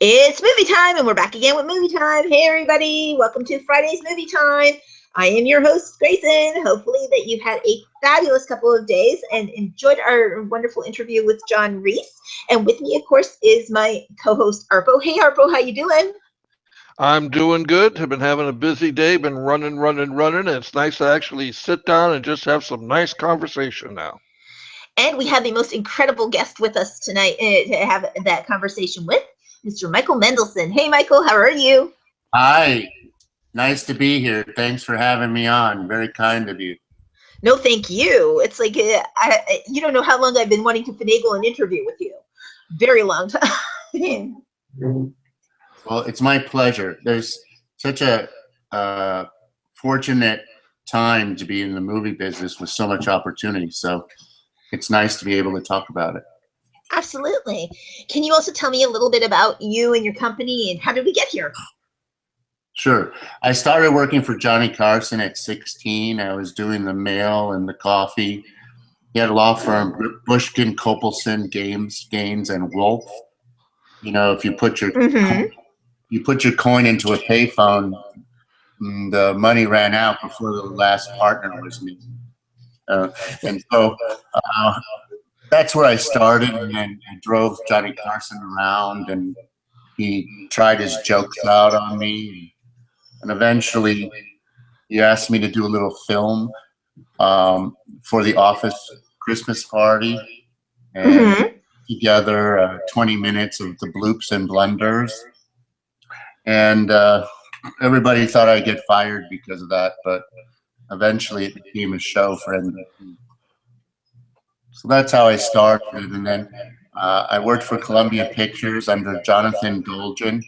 It's movie time, and we're back again with movie time. Hey, everybody. Welcome to Friday's Movie Time. I am your host, Grayson. Hopefully that you've had a fabulous couple of days and enjoyed our wonderful interview with John Reese. And with me, of course, is my co-host, Arpo. Hey, Arpo, how you doing? I'm doing good. I've been having a busy day, been running, and it's nice to actually sit down and just have some nice conversation now. And we have the most incredible guest with us tonight to have that conversation with, Mr. Michael Mendelsohn. Hey, Michael, how are you? Hi, nice to be here. Thanks for having me on. Very kind of you. No, thank you. It's like, you don't know how long I've been wanting to finagle an interview with you. Very long time. Well, it's my pleasure. There's such a fortunate time to be in the movie business with so much opportunity. So it's nice to be able to talk about it. Absolutely. Can you also tell me a little bit about you and your company and how did we get here? Sure. I started working for Johnny Carson at 16. I was doing the mail and the coffee. He had a law firm, Bushkin, Copelson, Gaines, and Wolf. You know, if you put your coin into a payphone, the money ran out before the last partner was me. And so that's where I started, and then I drove Johnny Carson around, and he tried his jokes out on me. And eventually, he asked me to do a little film for the office Christmas party, and together 20 minutes of the bloops and blunders. And everybody thought I'd get fired because of that, but eventually it became a show for NBC. So that's how I started, and then I worked for Columbia Pictures under Jonathan Golgan.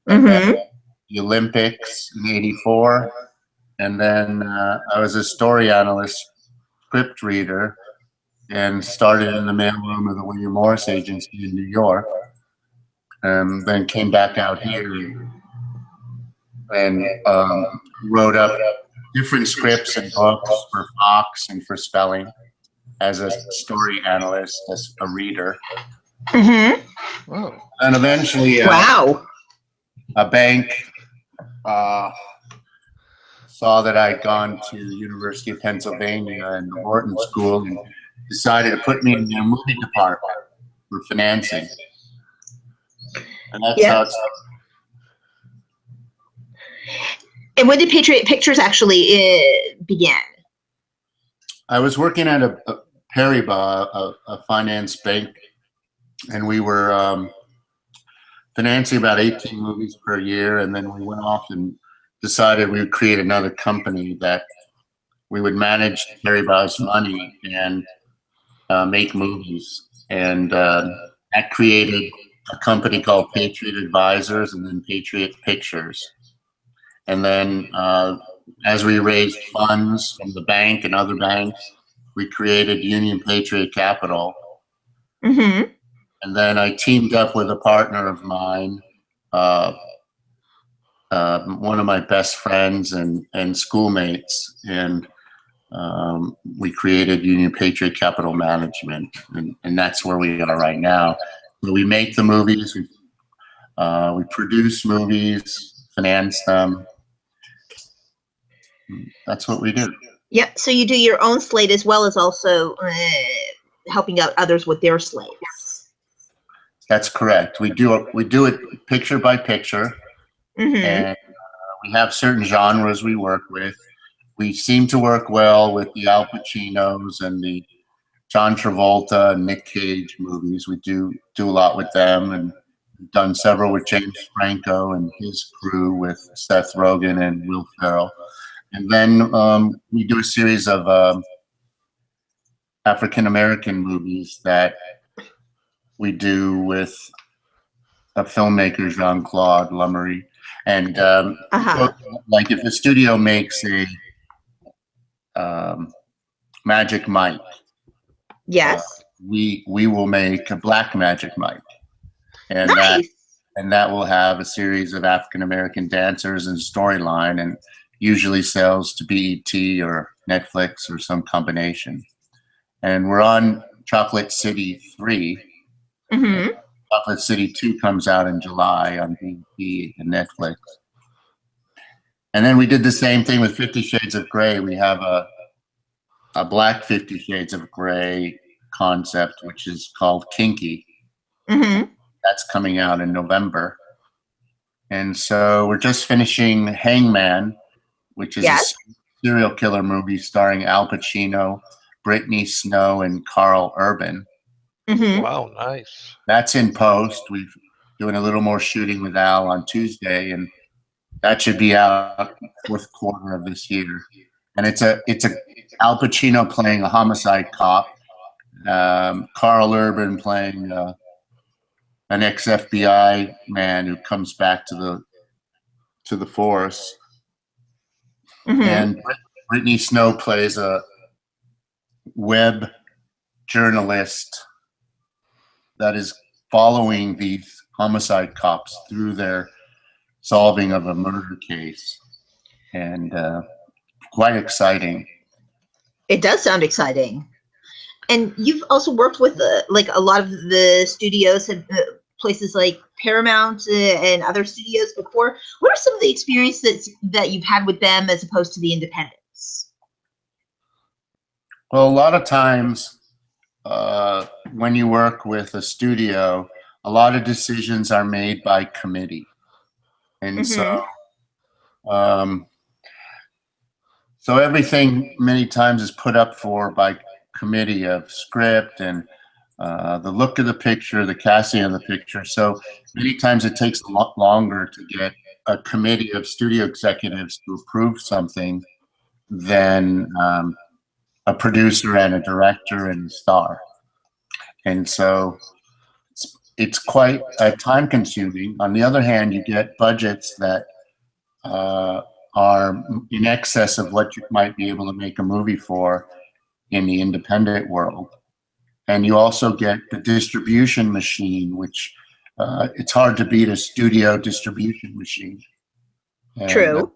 The Olympics in '84, and then I was a story analyst, script reader, and started in the mailroom of the William Morris Agency in New York, and then came back out here and wrote up different scripts and books for Fox and for Spelling as a story analyst, as a reader. Wow. And eventually a bank saw that I'd gone to the University of Pennsylvania and the Wharton School and decided to put me in their movie department for financing. And that's how it started. And when did Patriot Pictures actually begin? I was working at a Paribas, a finance bank, and we were financing about 18 movies per year, and then we went off and decided we would create another company that we would manage Paribas' money and make movies. And that created a company called Patriot Advisors and then Patriot Pictures. And then as we raised funds from the bank and other banks, we created Union Patriot Capital. And then I teamed up with a partner of mine, one of my best friends and schoolmates, and we created Union Patriot Capital Management, and that's where we are right now. We make the movies, we produce movies, finance them. That's what we do. Yep. So you do your own slate as well as also helping out others with their slates. That's correct. We do it picture by picture, and we have certain genres we work with. We seem to work well with the Al Pacinos and the John Travolta and Nick Cage movies. We do a lot with them, and we've done several with James Franco and his crew with Seth Rogen and Will Ferrell. And then we do a series of African-American movies that we do with a filmmaker, Jean-Claude Lummery. And like if the studio makes a Magic Mike, we will make a Black Magic Mike. And that will have a series of African-American dancers and storyline, and usually sells to BET or Netflix or some combination. And we're on Chocolate City 3. Chocolate City 2 comes out in July on DVD and Netflix. And then we did the same thing with 50 Shades of Grey. We have a black 50 Shades of Grey concept, which is called Kinky. Mm-hmm. That's coming out in November. And so we're just finishing Hangman, which is Yes. a serial killer movie starring Al Pacino, Brittany Snow, and Carl Urban. Mm-hmm. Wow, nice. That's in post. We're doing a little more shooting with Al on Tuesday, and that should be out fourth quarter of this year. And it's a Al Pacino playing a homicide cop, Carl Urban playing an ex-FBI man who comes back to the force, Mm-hmm. and Brittany Snow plays a web journalist that is following these homicide cops through their solving of a murder case, and quite exciting. It does sound exciting. And you've also worked with like a lot of the studios and places like Paramount and other studios before. What are some of the experiences that you've had with them as opposed to the independents? Well, a lot of times when you work with a studio, a lot of decisions are made by committee. And Mm-hmm. so everything many times is put up for by committee of script and the look of the picture, the casting of the picture. So many times it takes a lot longer to get a committee of studio executives to approve something than a producer and a director and a star. And so it's quite time consuming. On the other hand, you get budgets that are in excess of what you might be able to make a movie for in the independent world. And you also get the distribution machine, which it's hard to beat a studio distribution machine. And, True.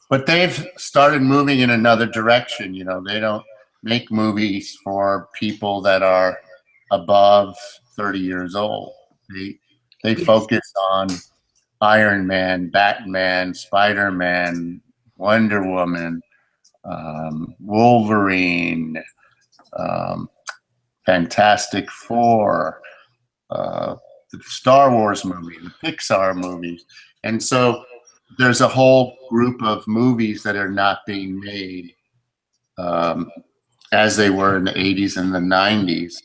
but they've started moving in another direction. You know, they don't make movies for people that are above 30 years old. They Yes. focus on Iron Man, Batman, Spider-Man, Wonder Woman, Wolverine, Fantastic Four, the Star Wars movie, the Pixar movies. And so there's a whole group of movies that are not being made as they were in the 80s and the 90s,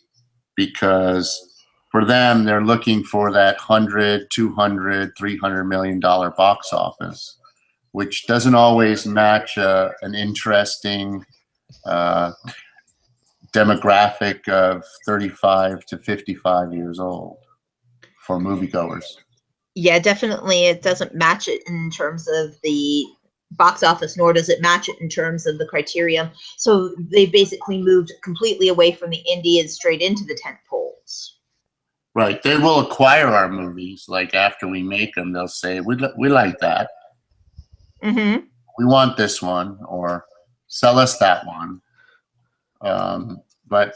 because for them, they're looking for that 100, 200, $300 million box office, which doesn't always match an interesting demographic of 35 to 55 years old for moviegoers. Yeah, definitely. It doesn't match it in terms of the box office, nor does it match it in terms of the criteria. So they basically moved completely away from the indie and straight into the tent poles. Right. They will acquire our movies. Like after we make them, they'll say, we like that. Mm-hmm. We want this one, or sell us that one. But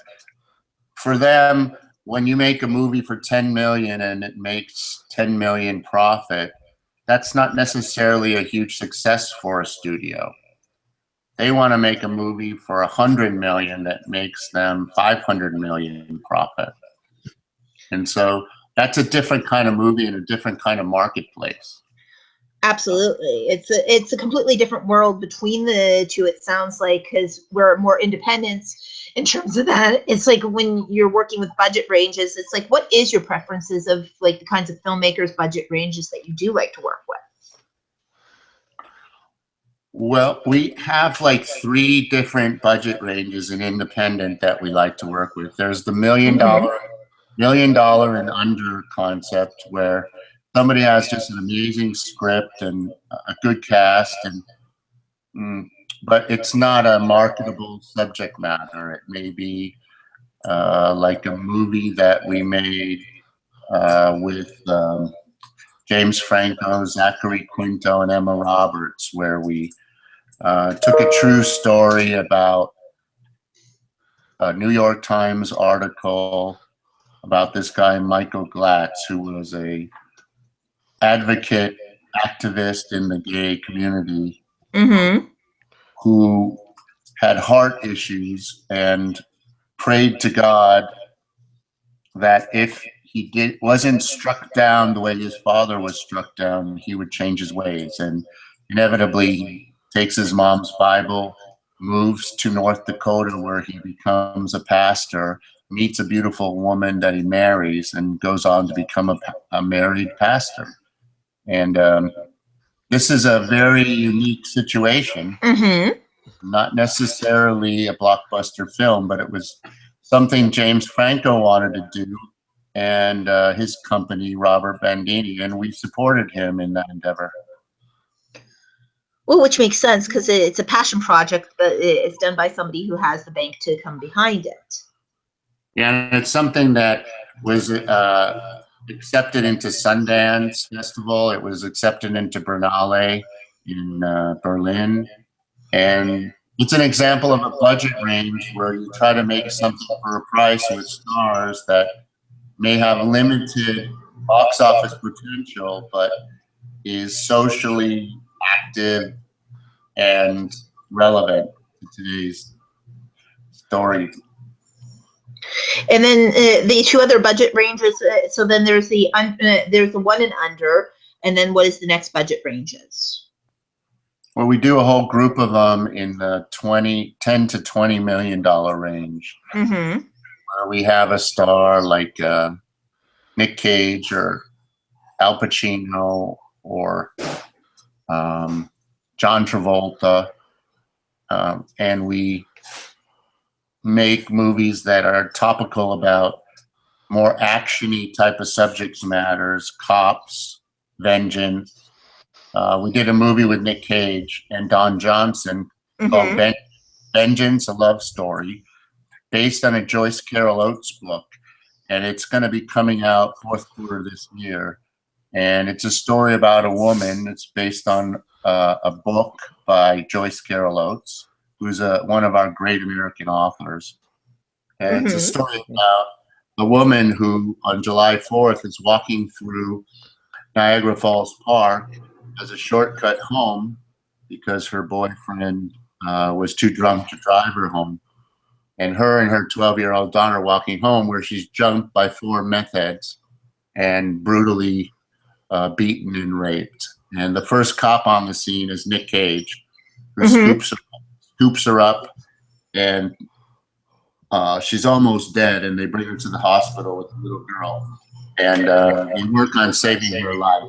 for them, when you make a movie for 10 million and it makes 10 million profit, that's not necessarily a huge success for a studio. They want to make a movie for 100 million that makes them 500 million profit. And so that's a different kind of movie and a different kind of marketplace. Absolutely. It's a completely different world between the two, it sounds like, because we're more independent in terms of that. It's like when you're working with budget ranges, it's like, what is your preferences of like the kinds of filmmakers budget ranges that you do like to work with? Well, we have like 3 different budget ranges in independent that we like to work with. There's the $1 million and under concept, where somebody has just an amazing script and a good cast, and but it's not a marketable subject matter. It may be like a movie that we made with James Franco, Zachary Quinto, and Emma Roberts, where we took a true story about a New York Times article about this guy, Michael Glatz, who was a advocate, activist in the gay community, Mm-hmm. who had heart issues and prayed to God that if he wasn't struck down the way his father was struck down, he would change his ways. And inevitably, he takes his mom's Bible, moves to North Dakota, where he becomes a pastor, meets a beautiful woman that he marries, and goes on to become a married pastor. And this is a very unique situation. Mm-hmm. Not necessarily a blockbuster film, but it was something James Franco wanted to do, and his company, Robert Bandini, and we supported him in that endeavor. Well, which makes sense because it's a passion project, but it's done by somebody who has the bank to come behind it. Yeah, and it's something that was accepted into Sundance Festival. It was accepted into Berlinale in Berlin. And it's an example of a budget range where you try to make something for a price with stars that may have limited box office potential, but is socially active and relevant to today's story. And then the two other budget ranges. So then there's the one and under, and then what is the next budget ranges? Well, we do a whole group of them in the $10 to $20 million range. Mm-hmm. Where we have a star like Nick Cage or Al Pacino or John Travolta, and we make movies that are topical about more actiony type of subject matters, cops, vengeance. We did a movie with Nick Cage and Don Johnson called Vengeance, a Love Story, based on a Joyce Carol Oates book. And it's going to be coming out fourth quarter this year. And it's a story about a woman. It's based on a book by Joyce Carol Oates, who's one of our great American authors. And it's a story about a woman who, on July 4th, is walking through Niagara Falls Park as a shortcut home because her boyfriend was too drunk to drive her home. And her 12-year-old daughter walking home, where she's jumped by 4 meth heads and brutally beaten and raped. And the first cop on the scene is Nick Cage, who scoops her up, and she's almost dead, and they bring her to the hospital with the little girl. And they work on saving her life.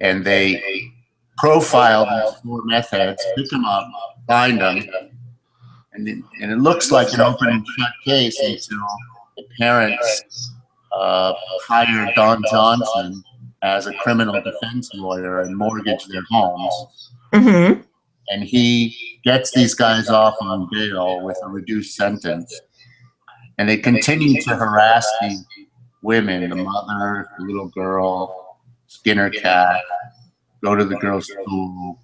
And they profile these 4 meth heads, pick them up, find them, and it looks like an open and shut case until the parents hire Don Johnson as a criminal defense lawyer and mortgage their homes. Mm-hmm. And he gets these guys off on bail with a reduced sentence. And they continue to harass these women, the mother, the little girl, skin her cat, go to the girl's school,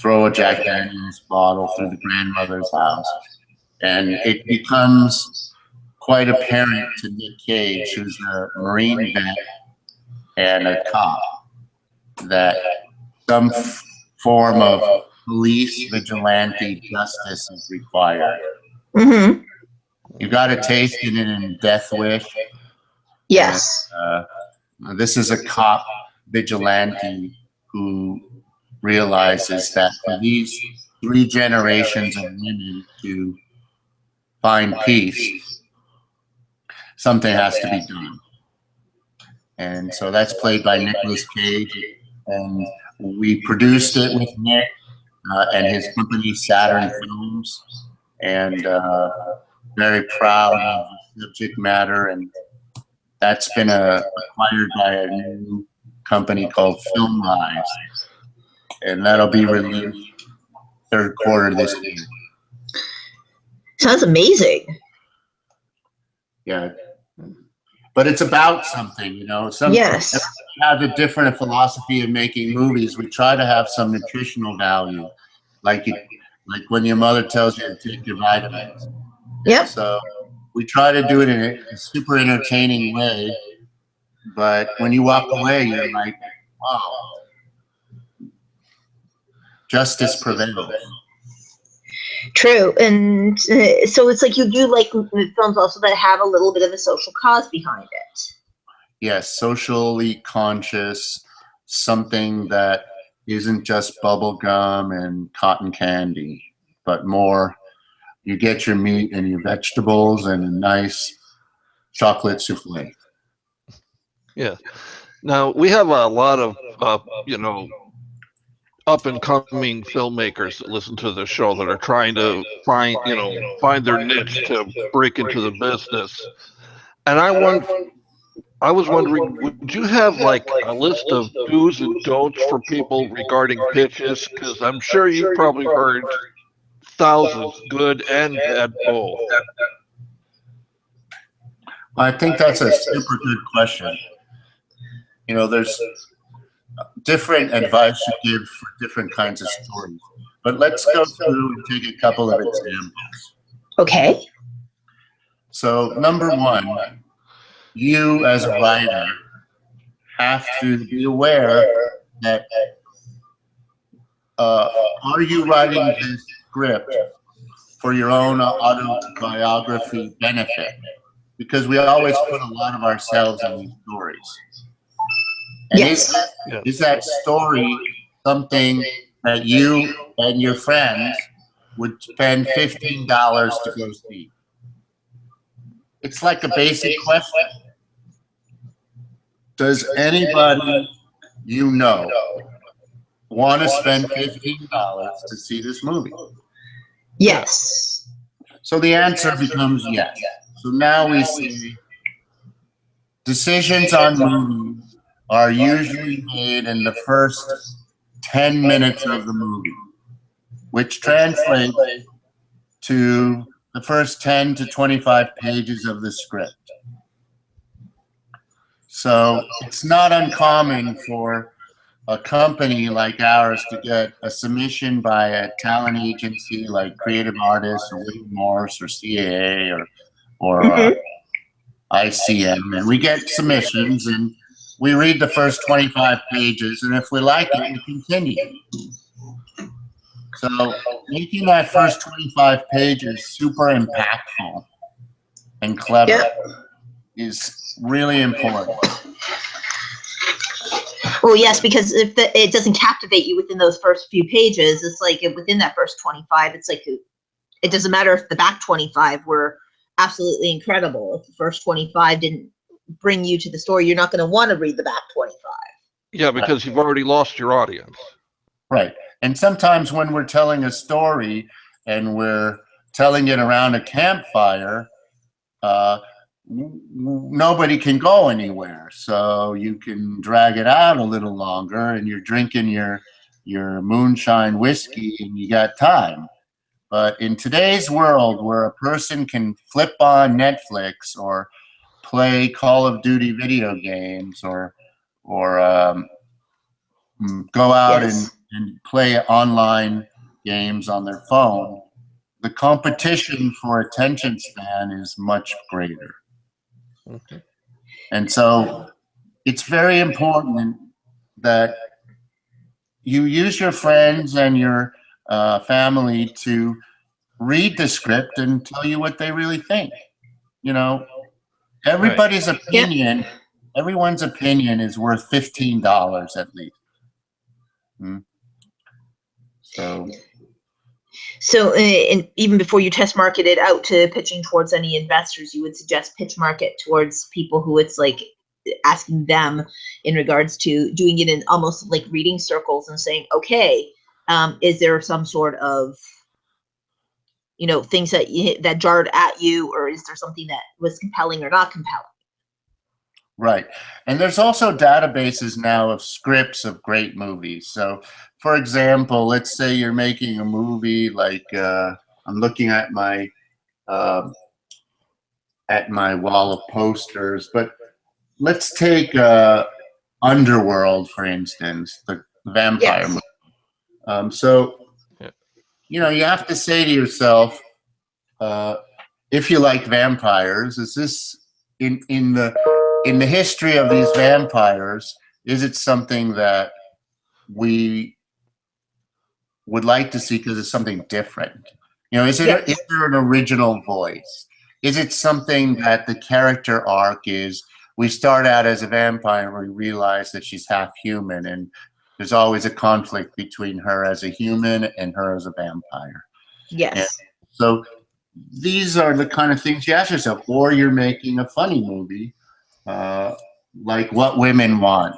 throw a Jack Daniels bottle through the grandmother's house. And it becomes quite apparent to Nick Cage, who's a Marine vet and a cop, that some form of police vigilante justice is required. Mm-hmm. You got a taste in it in Death Wish. Yes. And, this is a cop vigilante who realizes that for these 3 generations of women to find peace, something has to be done. And so that's played by Nicolas Cage, and we produced it with Nick and his company Saturn Films, and very proud of the subject matter. And that's been acquired by a new company called Film Rise, and that'll be released third quarter this year. Sounds amazing. Yeah, but it's about something, you know. Yes. We have a different philosophy of making movies. We try to have some nutritional value, like when your mother tells you to take your vitamins. Yep. So we try to do it in a super entertaining way, but when you walk away, you're like, wow, justice prevails. True, and so it's like you do like films also that have a little bit of a social cause behind it. Yes, socially conscious, something that isn't just bubble gum and cotton candy, but more, you get your meat and your vegetables and a nice chocolate souffle. Yeah. Now we have a lot of up and coming filmmakers that listen to the show that are trying to find their niche to break into the business. And I was wondering, would you have like a list of do's and don'ts for people regarding pitches? Because I'm sure you've probably heard thousands, good and bad both. I think that's a super good question. There's different advice you give for different kinds of stories. But let's go through and take a couple of examples. Okay. So number one, you as a writer have to be aware that are you writing this script for your own autobiography benefit? Because we always put a lot of ourselves in these stories. And Yes. is that story something that you and your friends would spend $15 to go see? It's like a basic question. Does anybody you know want to spend $15 to see this movie? Yes. So the answer becomes yes. So now we see decisions on movies are usually made in the first 10 minutes of the movie, which translates to the first 10 to 25 pages of the script. So it's not uncommon for a company like ours to get a submission by a talent agency like Creative Artists or William Morris or CAA or ICM, and we get submissions and we read the first 25 pages, and if we like it, we continue. So making that first 25 pages super impactful and clever is really important. Well, yes, because if it doesn't captivate you within those first few pages, it's like within that first 25, it's like it doesn't matter if the back 25 were absolutely incredible. If the first 25 didn't bring you to the story, you're not going to want to read the back 25. Yeah, because you've already lost your audience. Right. And sometimes when we're telling a story and we're telling it around a campfire, nobody can go anywhere. So you can drag it out a little longer and you're drinking your moonshine whiskey and you got time. But in today's world where a person can flip on Netflix or play Call of Duty video games or go out and play online games on their phone, the competition for attention span is much greater. Okay. And so it's very important that you use your friends and your family to read the script and tell you what they really think. Everybody's opinion, everyone's opinion is worth $15 at least. So and even before you test market it out to pitching towards any investors, you would suggest pitch market towards people who it's like asking them in regards to doing it in almost like reading circles and saying, okay, is there some sort of things that jarred at you, or is there something that was compelling or not compelling? Right. And there's also databases now of scripts of great movies. So, for example, let's say you're making a movie like I'm looking at my wall of posters, but let's take Underworld, for instance, the vampire movie. You have to say to yourself, if you like vampires, is this in the history of these vampires? Is it something that we would like to see because it's something different? You know, is there an original voice? Is it something that the character arc is? We start out as a vampire and we realize that she's half human, and there's always a conflict between her as a human and her as a vampire. Yes. And so these are the kind of things you ask yourself. Or you're making a funny movie, like What Women Want.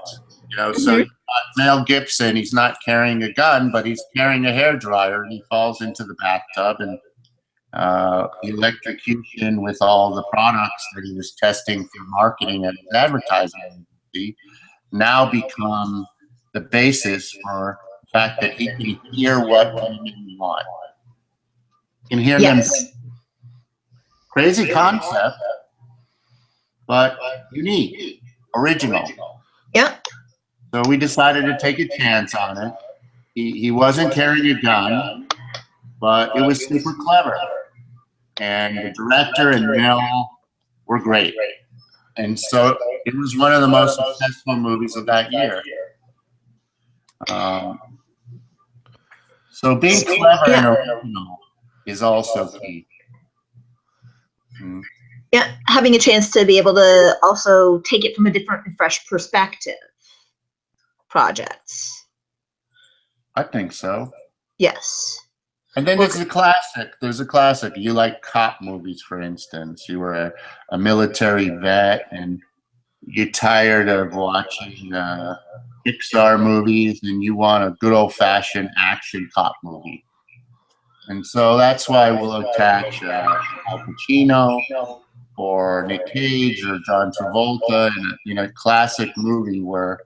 You know, so you've got Mel Gibson, he's not carrying a gun, but he's carrying a hairdryer, and he falls into the bathtub, and electrocution with all the products that he was testing for marketing and advertising agency now become the basis for the fact that he can hear what women want. He can hear them. Crazy concept, but unique, original. Yep. So we decided to take a chance on it. He wasn't carrying a gun, but it was super clever. And the director and Mel were great. And so it was one of the most successful movies of that year. So being clever and original is also key. Yeah, having a chance to be able to also take it from a different and fresh perspective. Projects. I think so. Yes. And then there's a classic. There's a classic. You like cop movies, for instance. You were a military vet, and you're tired of watching Pixar movies, and you want a good old-fashioned action cop movie. And so that's why we'll attach Al Pacino or Nick Cage or John Travolta in a classic movie where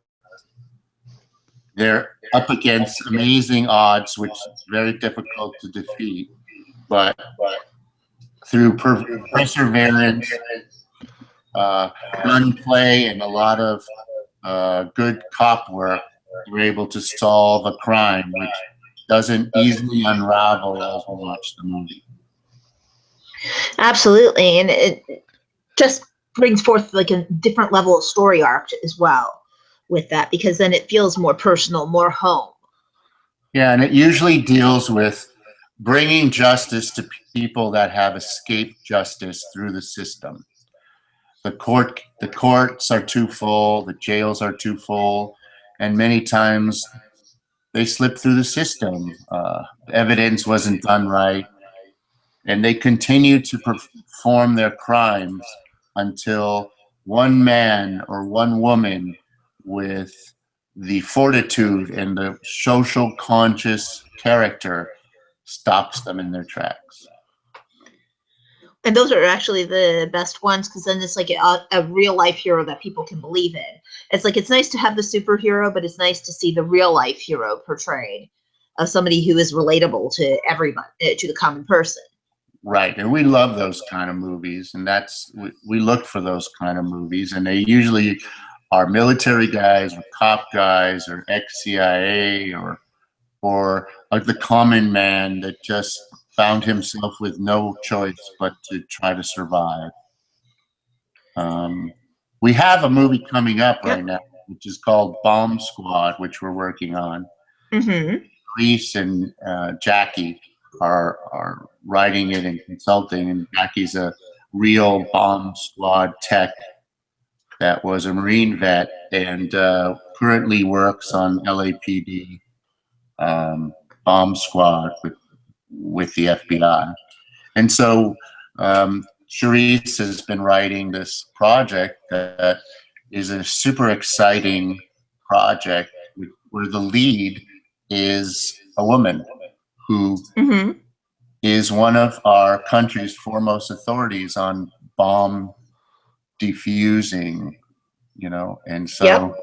they're up against amazing odds, which is very difficult to defeat. But through perseverance, gunplay, and a lot of good cop work, you're able to solve a crime, which doesn't easily unravel as we watch the movie. Absolutely, and it just brings forth like a different level of story arc as well with that, because then it feels more personal, more home. Yeah, and it usually deals with bringing justice to people that have escaped justice through the system. The courts are too full, the jails are too full, and many times they slip through the system. Evidence wasn't done right, and they continue to perform their crimes until one man or one woman with the fortitude and the social conscious character stops them in their tracks. And those are actually the best ones, because then it's like a real life hero that people can believe in. It's like, it's nice to have the superhero, but it's nice to see the real life hero portrayed of somebody who is relatable to everybody, to the common person. Right, and we love those kind of movies, and we look for those kind of movies, and they usually are military guys or cop guys or ex-CIA or like the common man that just found himself with no choice but to try to survive. We have a movie coming up right now, which is called Bomb Squad, which we're working on. Reese and Jackie are writing it and consulting, and Jackie's a real bomb squad tech that was a Marine vet and currently works on LAPD bomb squad with the FBI. And so Charisse has been writing this project that is a super exciting project where the lead is a woman who is one of our country's foremost authorities on bomb defusing, and so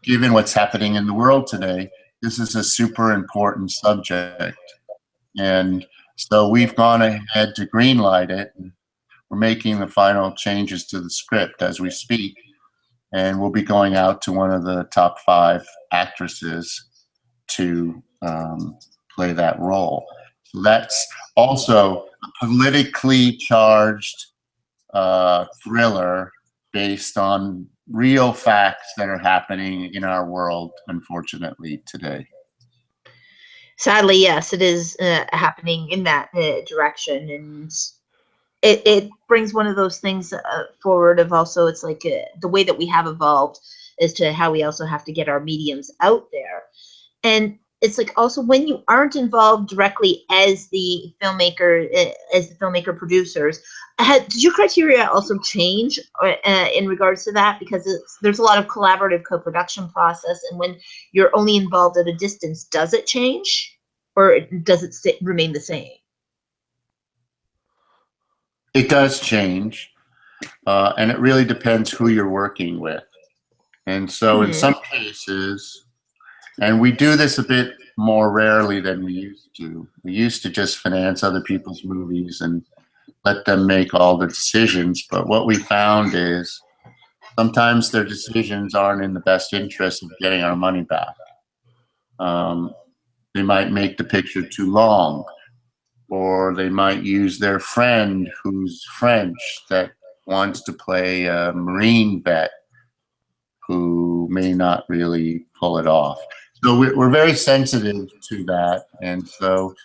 given what's happening in the world today, this is a super important subject. And so we've gone ahead to greenlight it. And we're making the final changes to the script as we speak. And we'll be going out to one of the top 5 actresses to play that role. So that's also a politically charged thriller based on real facts that are happening in our world, unfortunately, today. Sadly, yes, it is happening in that direction, and it brings one of those things forward of also it's like the way that we have evolved as to how we also have to get our mediums out there. And it's like also when you aren't involved directly as the filmmaker producers, did your criteria also change in regards to that? Because there's a lot of collaborative co-production process, and when you're only involved at a distance, does it change or does it remain the same? It does change, and it really depends who you're working with. And so in some cases, and we do this a bit more rarely than we used to. We used to just finance other people's movies and let them make all the decisions. But what we found is sometimes their decisions aren't in the best interest of getting our money back. They might make the picture too long, or they might use their friend who's French that wants to play a Marine vet who may not really pull it off. So we're very sensitive to that. And so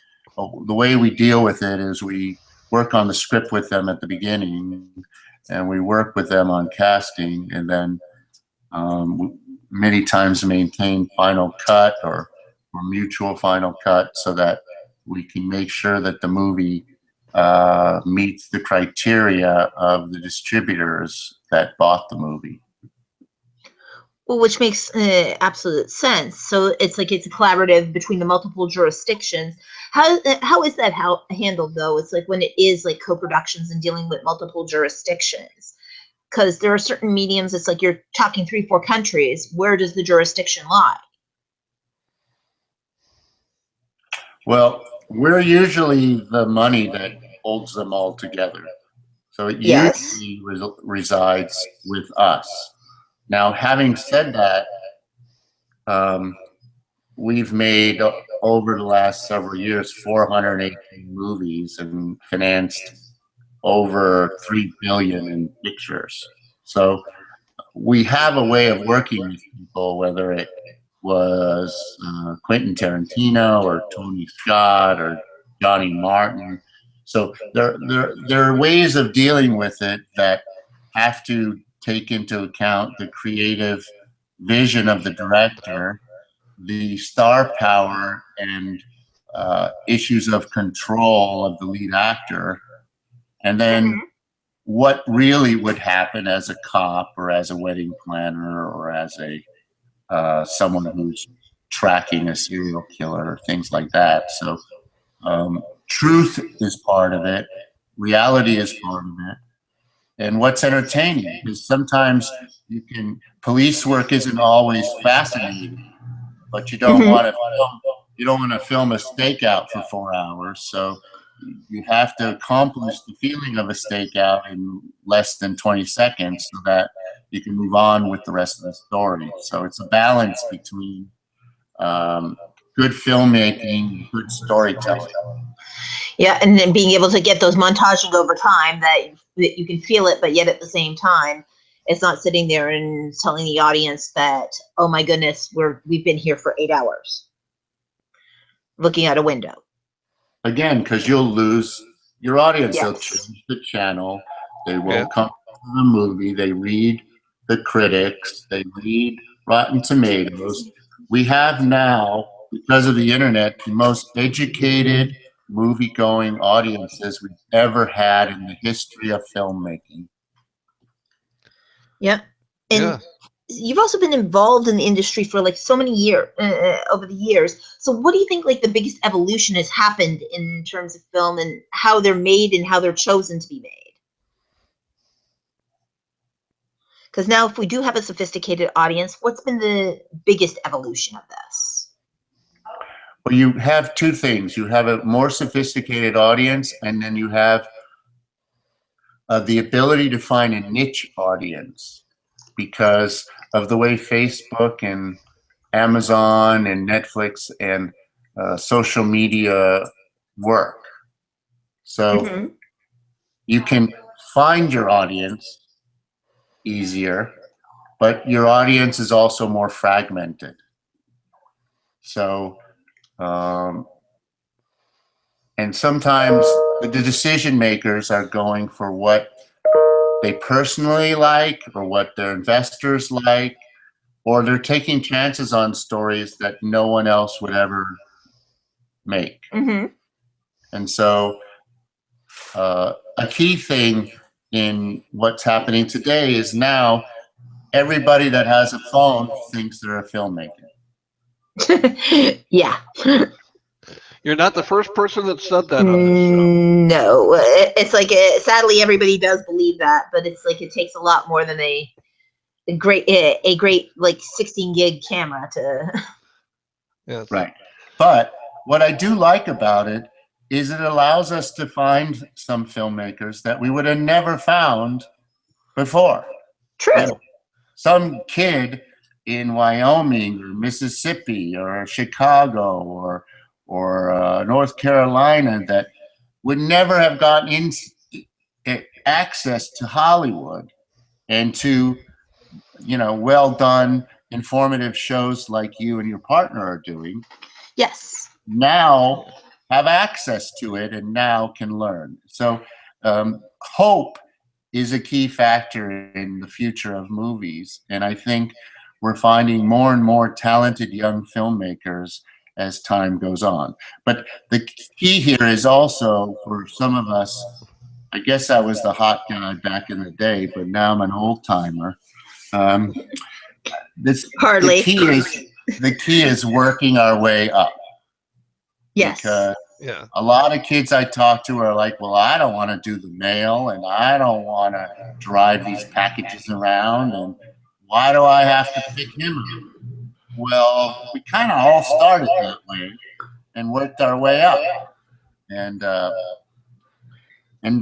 the way we deal with it is we work on the script with them at the beginning, and we work with them on casting, and then many times maintain final cut or mutual final cut so that we can make sure that the movie meets the criteria of the distributors that bought the movie. Well, which makes absolute sense. So it's like it's a collaborative between the multiple jurisdictions. How is that handled though? It's like when it is like co-productions and dealing with multiple jurisdictions, because there are certain mediums. It's like you're talking 3-4 countries. Where does the jurisdiction lie? Well, we're usually the money that holds them all together. So it Yes. usually resides with us. Now, having said that, we've made over the last several years 418 movies and financed over 3 billion in pictures. So we have a way of working with people, whether it was Quentin Tarantino or Tony Scott or Johnny Martin. So there are ways of dealing with it that have to take into account the creative vision of the director, the star power and issues of control of the lead actor, and then what really would happen as a cop or as a wedding planner or as a someone who's tracking a serial killer or things like that. So truth is part of it, reality is part of it, and what's entertaining, because sometimes police work isn't always fascinating, but you don't want to film a stakeout for 4 hours. So you have to accomplish the feeling of a stakeout in less than 20 seconds so that you can move on with the rest of the story. So it's a balance between good filmmaking, good storytelling. Yeah, and then being able to get those montaging over time that you can feel it, but yet at the same time, it's not sitting there and telling the audience that, oh my goodness, we've been here for 8 hours looking out a window. Again, because you'll lose your audience. Yes. They'll change the channel. They won't come to the movie. They read the critics. They read Rotten Tomatoes. We have now, because of the internet, the most educated movie-going audiences we've ever had in the history of filmmaking. Yep. And you've also been involved in the industry for like so many years over the years. So what do you think like the biggest evolution has happened in terms of film and how they're made and how they're chosen to be made? Because now if we do have a sophisticated audience, what's been the biggest evolution of this? Well, you have two things. You have a more sophisticated audience, and then you have the ability to find a niche audience because of the way Facebook and Amazon and Netflix and social media work. So Mm-hmm. you can find your audience easier, but your audience is also more fragmented. So, and sometimes the decision makers are going for what they personally like or what their investors like, or they're taking chances on stories that no one else would ever make. Mm-hmm. And so a key thing in what's happening today is now everybody that has a phone thinks they're a filmmaker. Yeah. You're not the first person that said that on this show. No, it's like sadly everybody does believe that, but it's like it takes a lot more than a great like 16 gig camera to. Yes. Right. But what I do like about it is it allows us to find some filmmakers that we would have never found before. True. You know, some kid in Wyoming or Mississippi or Chicago or North Carolina that would never have gotten access to Hollywood and to, well done, informative shows like you and your partner are doing. Yes. Now have access to it and now can learn. So hope is a key factor in the future of movies. And I think we're finding more and more talented young filmmakers as time goes on. But the key here is also for some of us, I guess I was the hot guy back in the day, but now I'm an old timer. Hardly. The key is working our way up. Yes. Because Yeah. a lot of kids I talk to are like, well, I don't want to do the mail and I don't want to drive these packages around. And why do I have to pick him up? Well, we kind of all started that way and worked our way up. And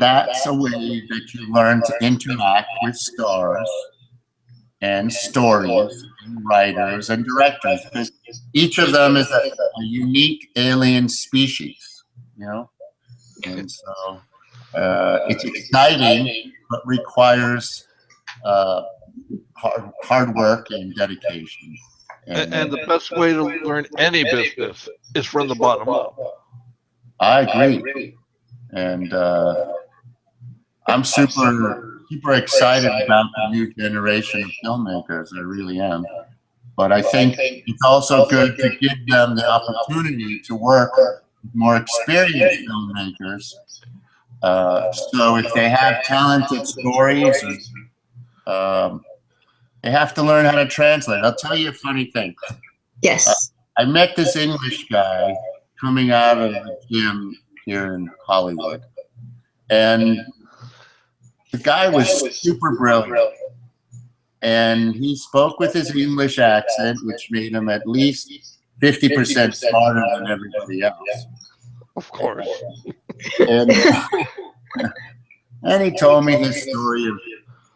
that's a way that you learn to interact with stars and stories and writers and directors, because each of them is a unique alien species, and so it's exciting but requires hard work and dedication. And the best way to learn any business is from the bottom up. I agree, and I'm super excited about the new generation of filmmakers. I really am. But I think it's also good to give them the opportunity to work with more experienced filmmakers. So if they have talented stories, they have to learn how to translate. I'll tell you a funny thing. Yes. I met this English guy coming out of the gym here in Hollywood. And the guy was super brilliant, and he spoke with his English accent, which made him at least 50% smarter than everybody else. Of course. And he told me his story of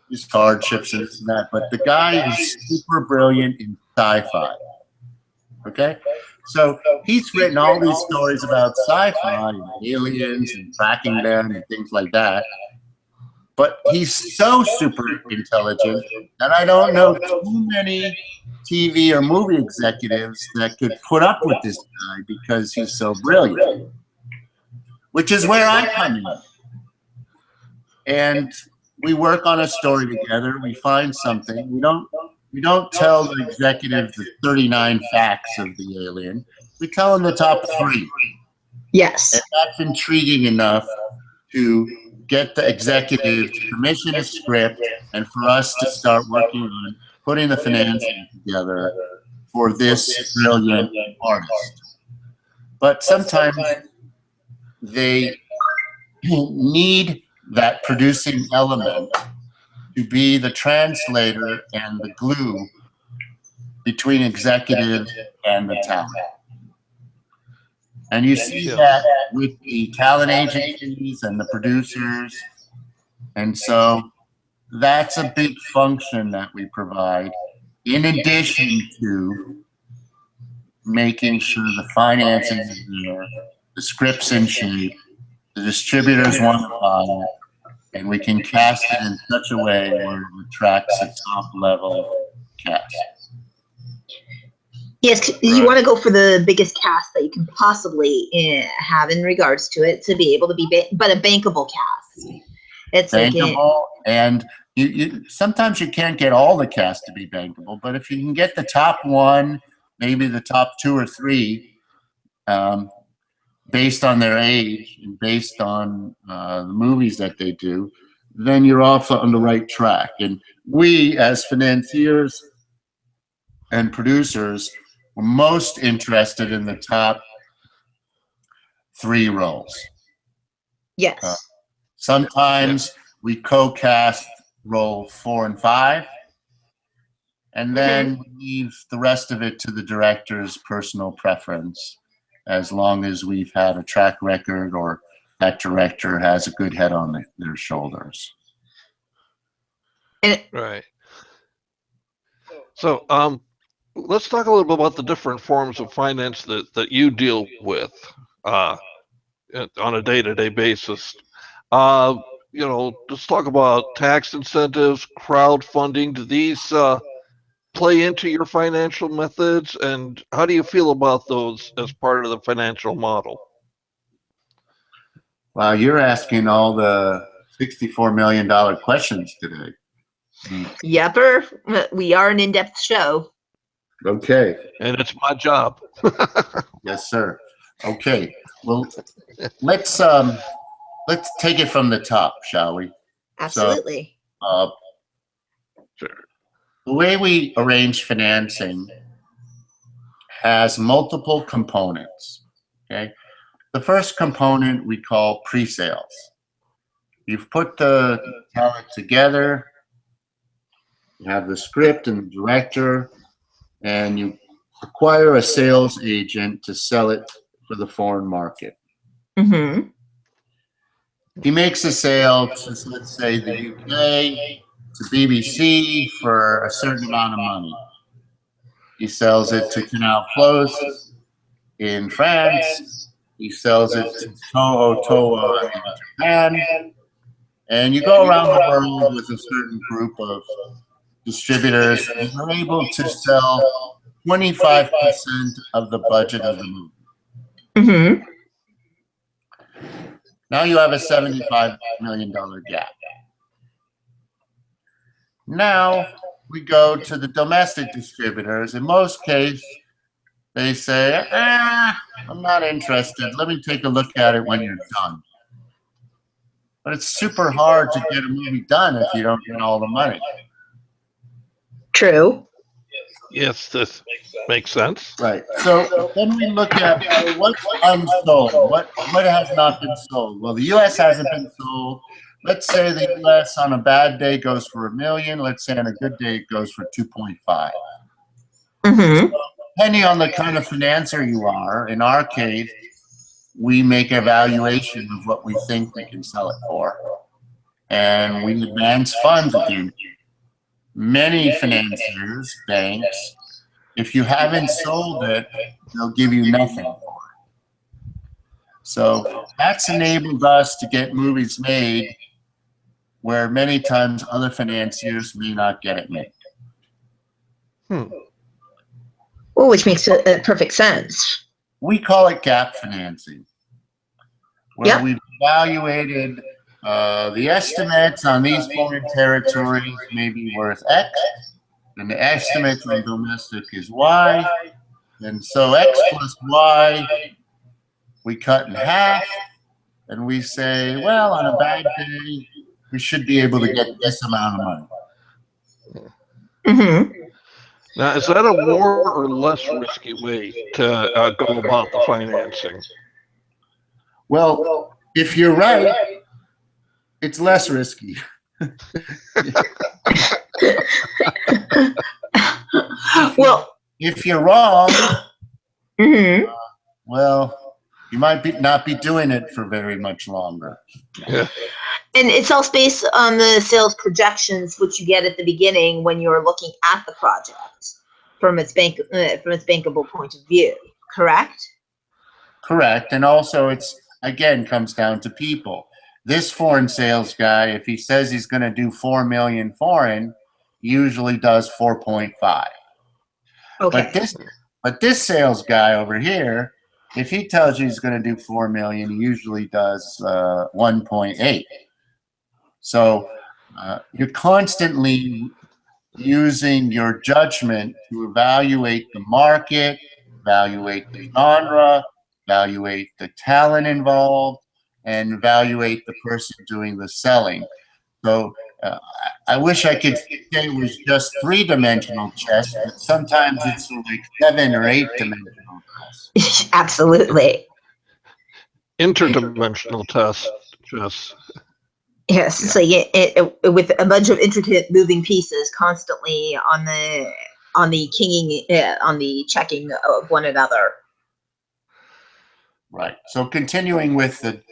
his hardships and this and that. But the guy is super brilliant in sci-fi. Okay? So he's written all these stories about sci-fi and aliens and tracking them and things like that. But he's so super intelligent that I don't know too many TV or movie executives that could put up with this guy because he's so brilliant, which is where I come in. And we work on a story together. We find something. We don't tell the executive the 39 facts of the alien. We tell them the top 3. Yes. And that's intriguing enough to get the executive to commission a script and for us to start working on putting the financing together for this brilliant artist. But sometimes they need that producing element to be the translator and the glue between executive and the talent. And you see that with the talent agencies and the producers. And so that's a big function that we provide, in addition to making sure the financing is there the script's in shape, the distributors want to buy it, and we can cast it in such a way where it attracts a top-level cast. Yes, you want to go for the biggest cast that you can possibly have in regards to it to be able to be, but a bankable cast. It's bankable, and you sometimes you can't get all the cast to be bankable, but if you can get the top one, maybe the top 2 or 3, based on their age and based on the movies that they do, then you're off on the right track. And we, as financiers and producers, we're most interested in the top 3 roles. Yes. Sometimes we co-cast role 4 and 5, and then we leave the rest of it to the director's personal preference, as long as we've had a track record or that director has a good head on their shoulders. Right. So, let's talk a little bit about the different forms of finance that you deal with on a day-to-day basis. Let's talk about tax incentives, crowdfunding. Do these play into your financial methods, and how do you feel about those as part of the financial model? Wow, you're asking all the $64 million questions today. Yepper, we are an in-depth show. Okay. And it's my job. Yes, sir. Okay. Well, let's take it from the top, shall we? Absolutely. So, Sure. the way we arrange financing has multiple components. Okay. The first component we call pre-sales. You've put the talent together, you have the script and the director, and you acquire a sales agent to sell it for the foreign market. Mm-hmm. He makes a sale to, let's say, the UK, to BBC for a certain amount of money. He sells it to Canal Plus in France. He sells it to Toho in Japan. And you go around the world with a certain group of distributors, and you're able to sell 25% of the budget of the movie. Mm-hmm. Now you have a $75 million gap. Now we go to the domestic distributors. In most cases, they say, I'm not interested. Let me take a look at it when you're done. But it's super hard to get a movie done if you don't get all the money. True. Yes, this makes sense. Right. So then we look at what's unsold, what has not been sold. Well, the U.S. hasn't been sold. Let's say the U.S. on a bad day goes for $1 million. Let's say on a good day it goes for 2.5. Mm-hmm. So depending on the kind of financer you are, in our case, we make an evaluation of what we think we can sell it for, and we advance funds again. Many financiers, banks, if you haven't sold it, they'll give you nothing for it. So that's enabled us to get movies made where many times other financiers may not get it made. Well, which makes perfect sense. We call it gap financing, where we've evaluated the estimates on these foreign territories may be worth X, and the estimates on domestic is Y, and so X plus Y we cut in half, and we say, well, on a bad day, we should be able to get this amount of money. Mm-hmm. Now, is that a more or less risky way to go about the financing? Well, if you're right, it's less risky. Well, if you're wrong, mm-hmm. Well, you might not be doing it for very much longer. Yeah. And it's all based on the sales projections, which you get at the beginning when you're looking at the project from its bankable point of view. Correct? Correct. And also it's, again, comes down to people. This foreign sales guy, if he says he's going to do 4 million foreign, usually does 4.5. Okay. But this sales guy over here, if he tells you he's going to do 4 million, he usually does 1.8. So you're constantly using your judgment to evaluate the market, evaluate the genre, evaluate the talent involved, and evaluate the person doing the selling. So I wish I could say it was just 3-dimensional chess, but sometimes it's like 7 or 8-dimensional chess. Absolutely. Interdimensional chess. Yes, Yeah. so with a bunch of intricate moving pieces constantly on the kinging on the checking of one another. Right. So continuing with the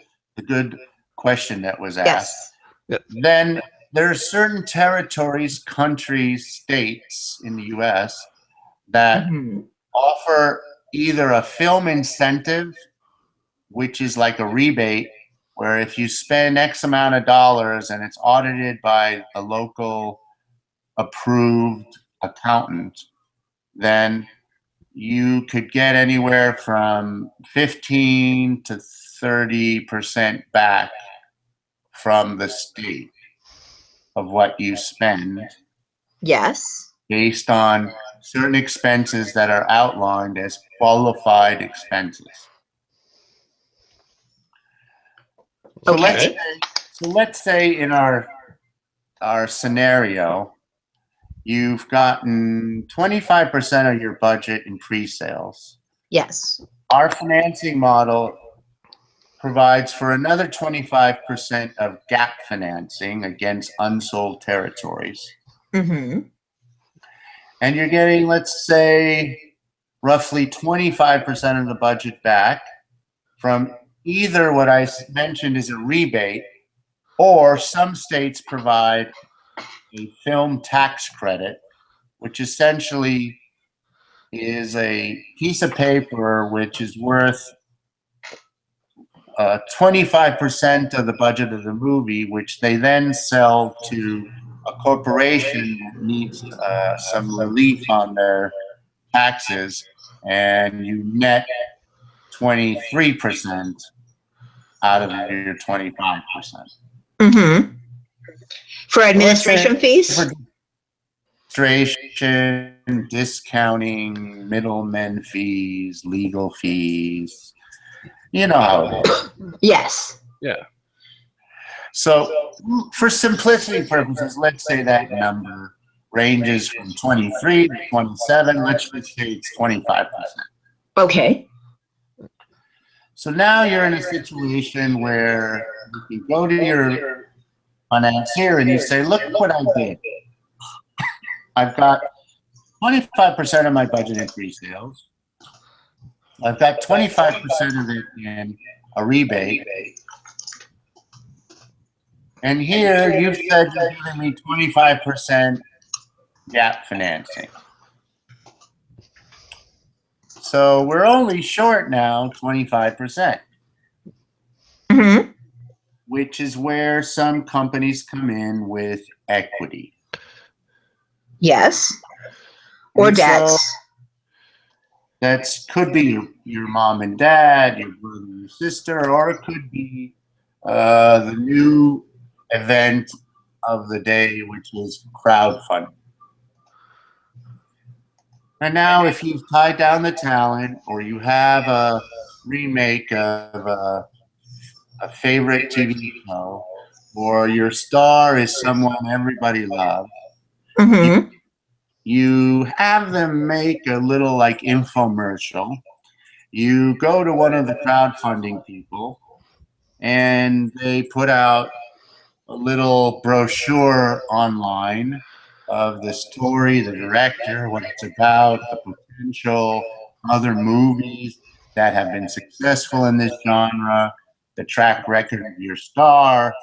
good question that was asked, Yes. then there are certain territories, countries, states in the U.S. that Mhm. offer either a film incentive, which is like a rebate, where if you spend X amount of dollars and it's audited by a local approved accountant, then you could get anywhere from 15 to 30% back from the state of what you spend Yes. based on certain expenses that are outlined as qualified expenses. So Okay. let's say in our scenario, you've gotten 25% of your budget in pre-sales. Yes. Our financing model provides for another 25% of gap financing against unsold territories. Mm-hmm. And you're getting, let's say, roughly 25% of the budget back from either what I mentioned is a rebate, or some states provide a film tax credit, which essentially is a piece of paper which is worth 25% of the budget of the movie, which they then sell to a corporation that needs some relief on their taxes, and you net 23% out of your 25%. Mm-hmm. For administration Let's say fees? for administration, discounting, middlemen fees, legal fees, you know how it is. Yes. Yeah. So for simplicity purposes, let's say that number ranges from 23 to 27. Let's just say it's 25%. Okay. So now you're in a situation where you can go to your financier and you say, look what I did. I've got 25% of my budget in pre-sales. I've got 25% of it in a rebate. And here you've said you're giving me 25% gap financing. So we're only short now 25%, Mm-hmm. which is where some companies come in with equity. Yes. Or And debts. so that could be your mom and dad, your brother and sister, or it could be the new event of the day, which is crowdfunding. And now if you've tied down the talent, or you have a remake of a favorite TV show, or your star is someone everybody loves, Mm-hmm. you have them make a little like infomercial. You go to one of the crowdfunding people and they put out a little brochure online of the story, the director, what it's about, the potential other movies that have been successful in this genre, the track record of your star,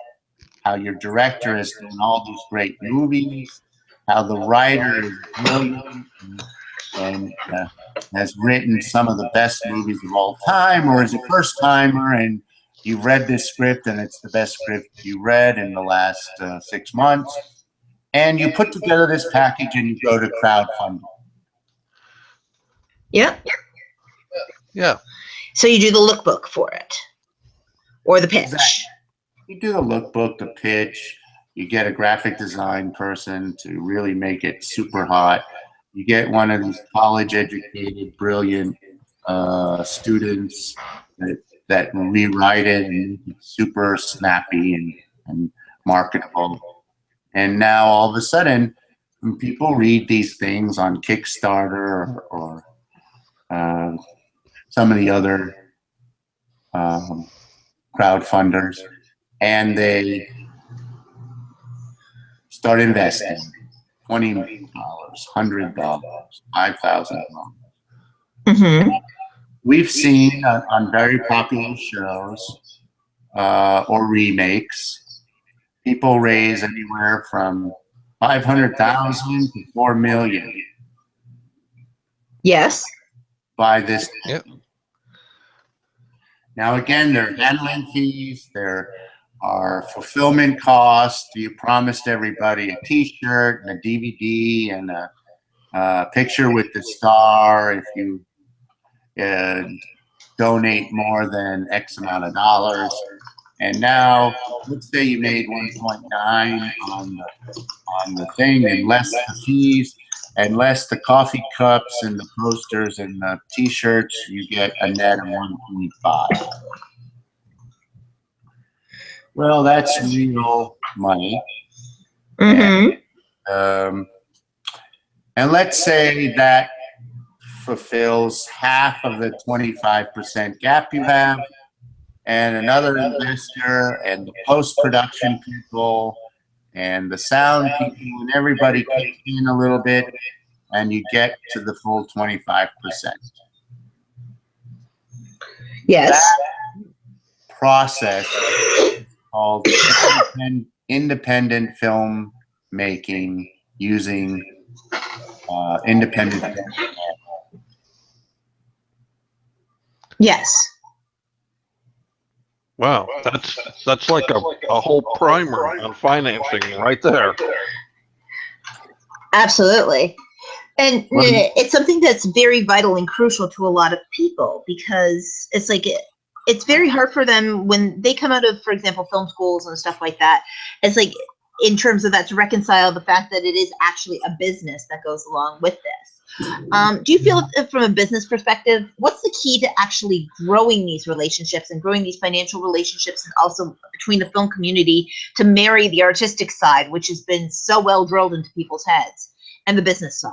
how your director has done all these great movies, how the writer is brilliant, and has written some of the best movies of all time, or is a first timer and you've read this script and it's the best script you read in the last 6 months, and you put together this package and you go to crowdfunding. Yep. Yeah. So you do the lookbook for it, or the pitch. Exactly. You do the lookbook, the pitch. You get a graphic design person to really make it super hot. You get one of these college-educated, brilliant students that rewrite it and make it super snappy and marketable. And now all of a sudden, when people read these things on Kickstarter or some of the other crowdfunders, and they start investing $20, $100, $5,000. Mm-hmm. We've seen on very popular shows or remakes, people raise anywhere from 500,000 to 4 million. Yes. By this. Yep. Now again, there are handling fees, there are fulfillment costs. You promised everybody a T-shirt and a DVD and a picture with the star if you donate more than X amount of dollars. And now, let's say you made 1.9 on the thing, and less the fees, and less the coffee cups and the posters and the T-shirts, you get a net of 1.5. Well, that's real money. Mm-hmm. And let's say that fulfills half of the 25% gap you have, and another investor and the post-production people and the sound people and everybody kicks in a little bit, and you get to the full 25%. Yes. That process is called independent film making using independent film. Yes. Wow, that's like a whole primer on financing right there. Absolutely. And it's something that's very vital and crucial to a lot of people, because it's like it's very hard for them when they come out of, for example, film schools and stuff like that. It's like, in terms of that, to reconcile the fact that it is actually a business that goes along with this. Do you feel, from a business perspective, what's the key to actually growing these relationships and growing these financial relationships, and also between the film community, to marry the artistic side, which has been so well drilled into people's heads, and the business side?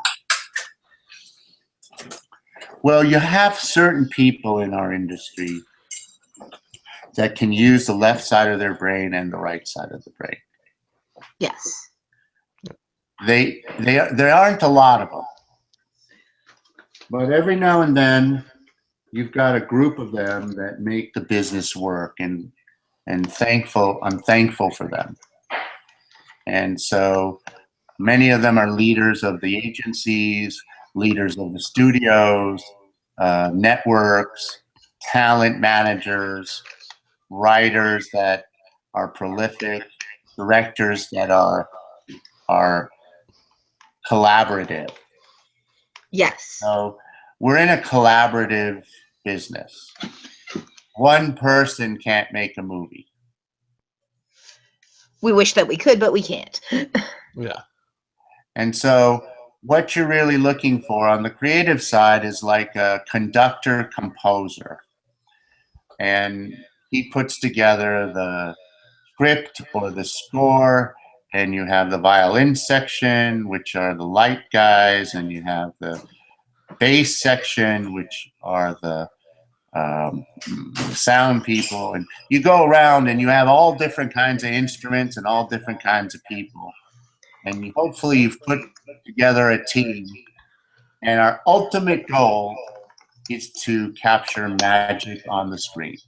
Well, you have certain people in our industry that can use the left side of their brain and the right side of the brain. Yes. There aren't a lot of them. But every now and then, you've got a group of them that make the business work, and I'm thankful for them. And so many of them are leaders of the agencies, leaders of the studios, networks, talent managers, writers that are prolific, directors that are collaborative. Yes. So we're in a collaborative business. One person can't make a movie. We wish that we could, but we can't. Yeah. And so what you're really looking for on the creative side is like a conductor composer. And he puts together the script or the score, and you have the violin section, which are the light guys, and you have the bass section, which are the sound people. And you go around and you have all different kinds of instruments and all different kinds of people. And hopefully you've put together a team. And our ultimate goal is to capture magic on the screen.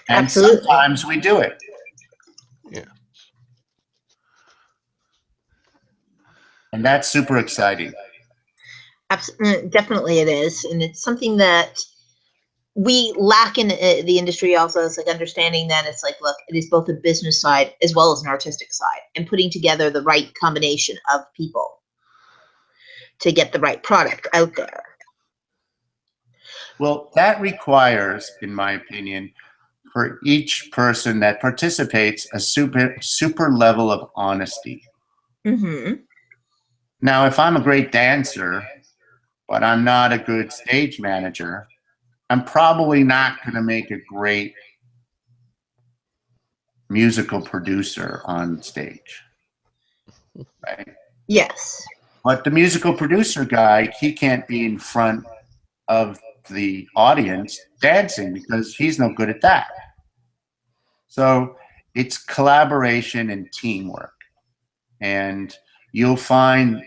And Absolutely. sometimes we do it. Yeah. And that's super exciting. Definitely it is, and it's something that we lack in the industry. Also, it's like understanding that it's like, look, it is both a business side as well as an artistic side, and putting together the right combination of people to get the right product out there. Well, that requires, in my opinion, for each person that participates a super level of honesty. Mm-hmm. Now, if I'm a great dancer, but I'm not a good stage manager, I'm probably not going to make a great musical producer on stage, right? Yes. But the musical producer guy, he can't be in front of the audience dancing because he's no good at that. So it's collaboration and teamwork. And you'll find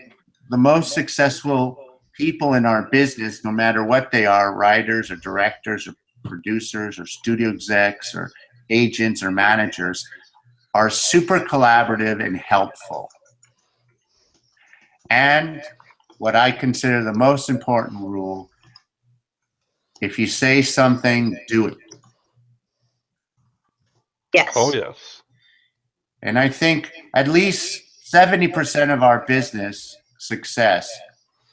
the most successful people in our business, no matter what they are, writers or directors or producers or studio execs or agents or managers, are super collaborative and helpful. And what I consider the most important rule, if you say something, do it. Yes. Oh, yes. And I think at least 70% of our business success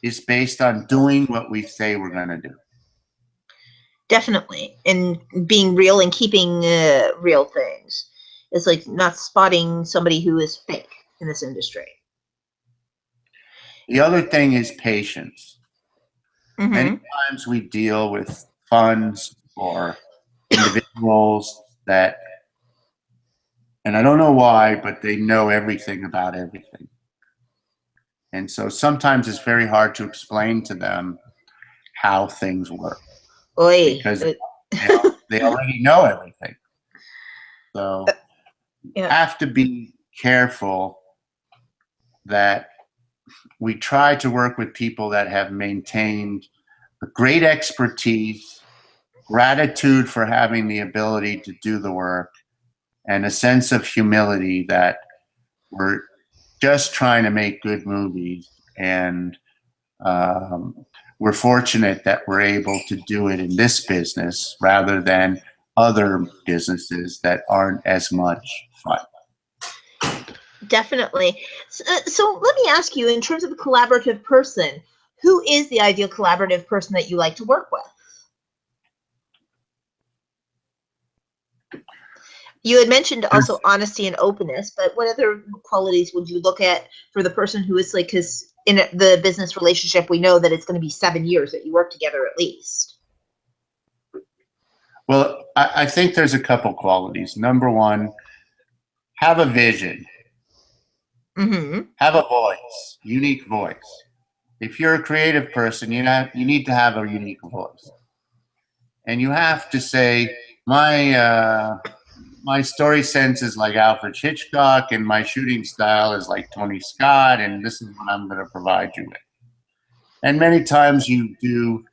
is based on doing what we say we're going to do. Definitely. And being real and keeping real things. It's like not spotting somebody who is fake in this industry. The other thing is patience. Mm-hmm. Many times we deal with funds or individuals that, and I don't know why, but they know everything about everything. And so sometimes it's very hard to explain to them how things work. Oy. Because they already know everything. So you have to be careful that we try to work with people that have maintained a great expertise, gratitude for having the ability to do the work, and a sense of humility that we're just trying to make good movies. And we're fortunate that we're able to do it in this business rather than other businesses that aren't as much fun. Definitely. So let me ask you, in terms of a collaborative person, who is the ideal collaborative person that you like to work with? You had mentioned also honesty and openness, but what other qualities would you look at for the person who is like, because in the business relationship, we know that it's going to be 7 years that you work together at least. Well, I think there's a couple qualities. Number one, have a vision. Mm-hmm. Have a voice, unique voice. If you're a creative person, you need to have a unique voice. And you have to say, my story sense is like Alfred Hitchcock, and my shooting style is like Tony Scott, and this is what I'm going to provide you with. And many times you do,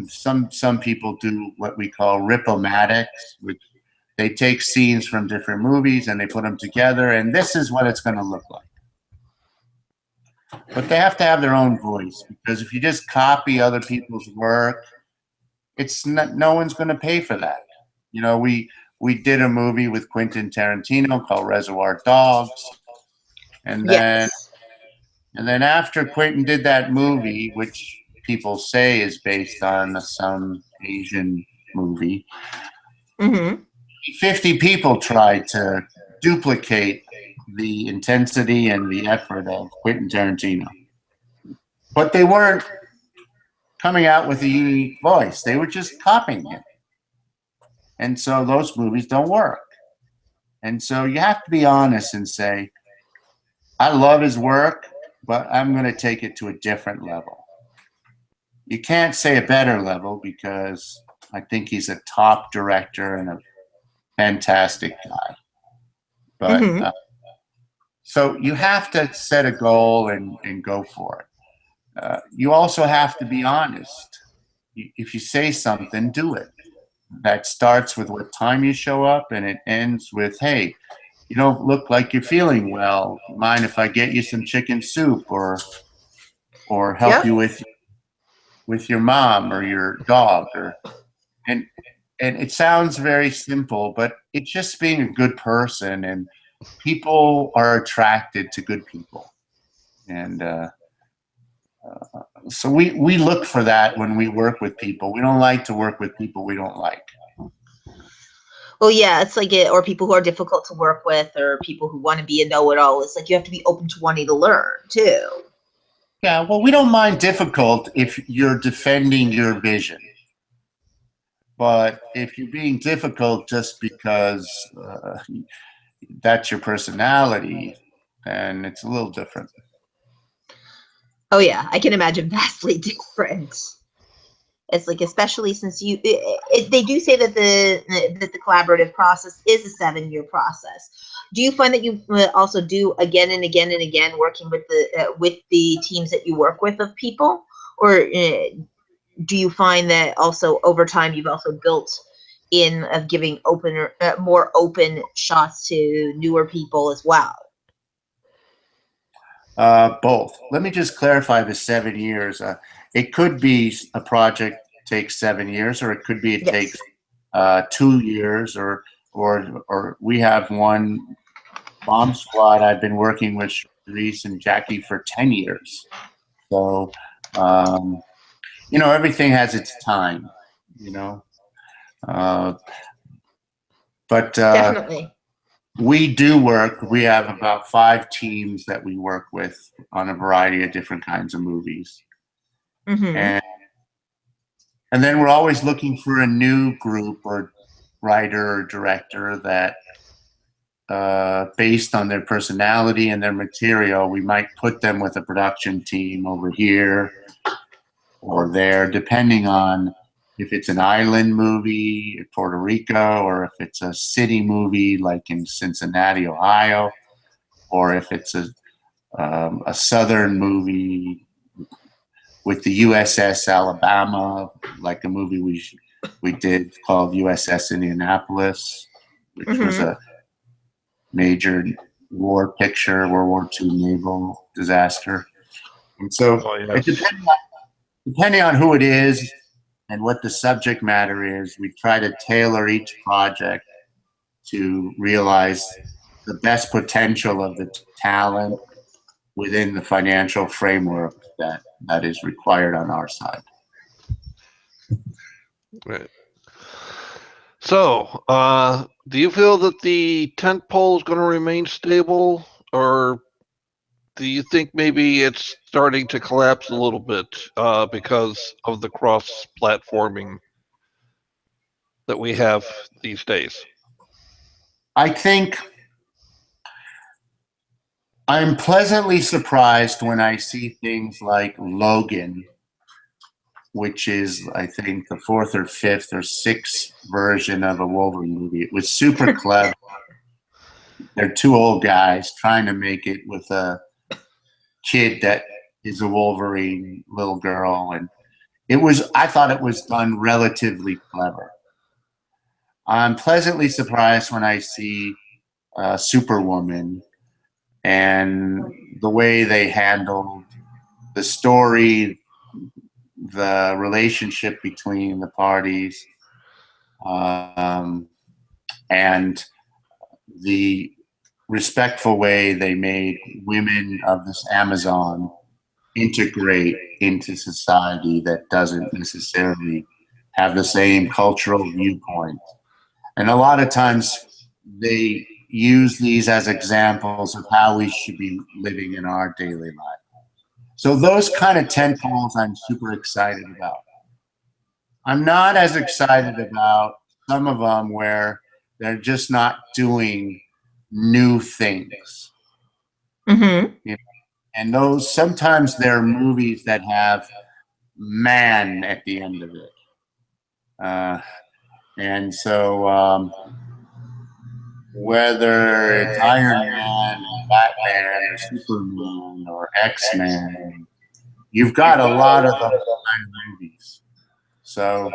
some people do what we call ripomatics, which they take scenes from different movies and they put them together, and this is what it's going to look like. But they have to have their own voice, because if you just copy other people's work, it's not, no one's going to pay for that. You know, we did a movie with Quentin Tarantino called Reservoir Dogs, and then after Quentin did that movie, which people say is based on some Asian movie, 50 people tried to duplicate the intensity and the effort of Quentin Tarantino, but they weren't coming out with a unique voice. They were just copying it. And so those movies don't work. And so you have to be honest and say, I love his work, but I'm going to take it to a different level. You can't say a better level, because I think he's a top director and a fantastic guy. But so you have to set a goal and go for it. You also have to be honest. If you say something, do it. That starts with what time you show up, and it ends with, hey, you don't look like you're feeling well. Mind if I get you some chicken soup? Or or help you with your mom or your dog, and it sounds very simple, but it's just being a good person, and people are attracted to good people, and so we look for that when we work with people. We don't like to work with people we don't like. Well, yeah, it's like or people who are difficult to work with, or people who want to be a know-it-all. It's like you have to be open to wanting to learn too. Yeah, well, we don't mind difficult if you're defending your vision. But if you're being difficult just because that's your personality, then it's a little different. Oh yeah, I can imagine vastly different. It's like, especially since they do say that the collaborative process is a 7-year process. Do you find that you also do again and again and again working with the teams that you work with of people, or do you find that also over time you've also built in of giving more open shots to newer people as well? Both. Let me just clarify the 7 years. It could be a project takes 7 years, or it could be it takes 2 years, or we have one bomb squad I've been working with Reese and Jackie for 10 years. So, everything has its time, but Definitely. we do work. We have about 5 teams that we work with on a variety of different kinds of movies. Mm-hmm. And then we're always looking for a new group or writer or director that, based on their personality and their material, we might put them with a production team over here or there, depending on if it's an island movie in Puerto Rico, or if it's a city movie like in Cincinnati, Ohio, or if it's a southern movie with the USS Alabama, like a movie we did called USS Indianapolis, which was a major war picture, World War II naval disaster. And so depending on who it is and what the subject matter is, we try to tailor each project to realize the best potential of the talent within the financial framework that is required on our side. Right. So, do you feel that the tent pole is going to remain stable, or do you think maybe it's starting to collapse a little bit because of the cross-platforming that we have these days? I think I'm pleasantly surprised when I see things like Logan, which is, I think, the 4th or 5th or 6th version of a Wolverine movie. It was super clever. They're 2 old guys trying to make it with a kid that is a Wolverine little girl, and I thought it was done relatively clever. I'm pleasantly surprised when I see Superwoman and the way they handled the story, the relationship between the parties, and the respectful way they made women of this Amazon integrate into society that doesn't necessarily have the same cultural viewpoint. And a lot of times they use these as examples of how we should be living in our daily life. So those kind of tentpoles I'm super excited about. I'm not as excited about some of them where they're just not doing new things. Mm-hmm. And those, sometimes they're movies that have man at the end of it. And so whether it's Iron Man, or Batman, or Superman, or X-Men, you've got a lot of those kind of movies. So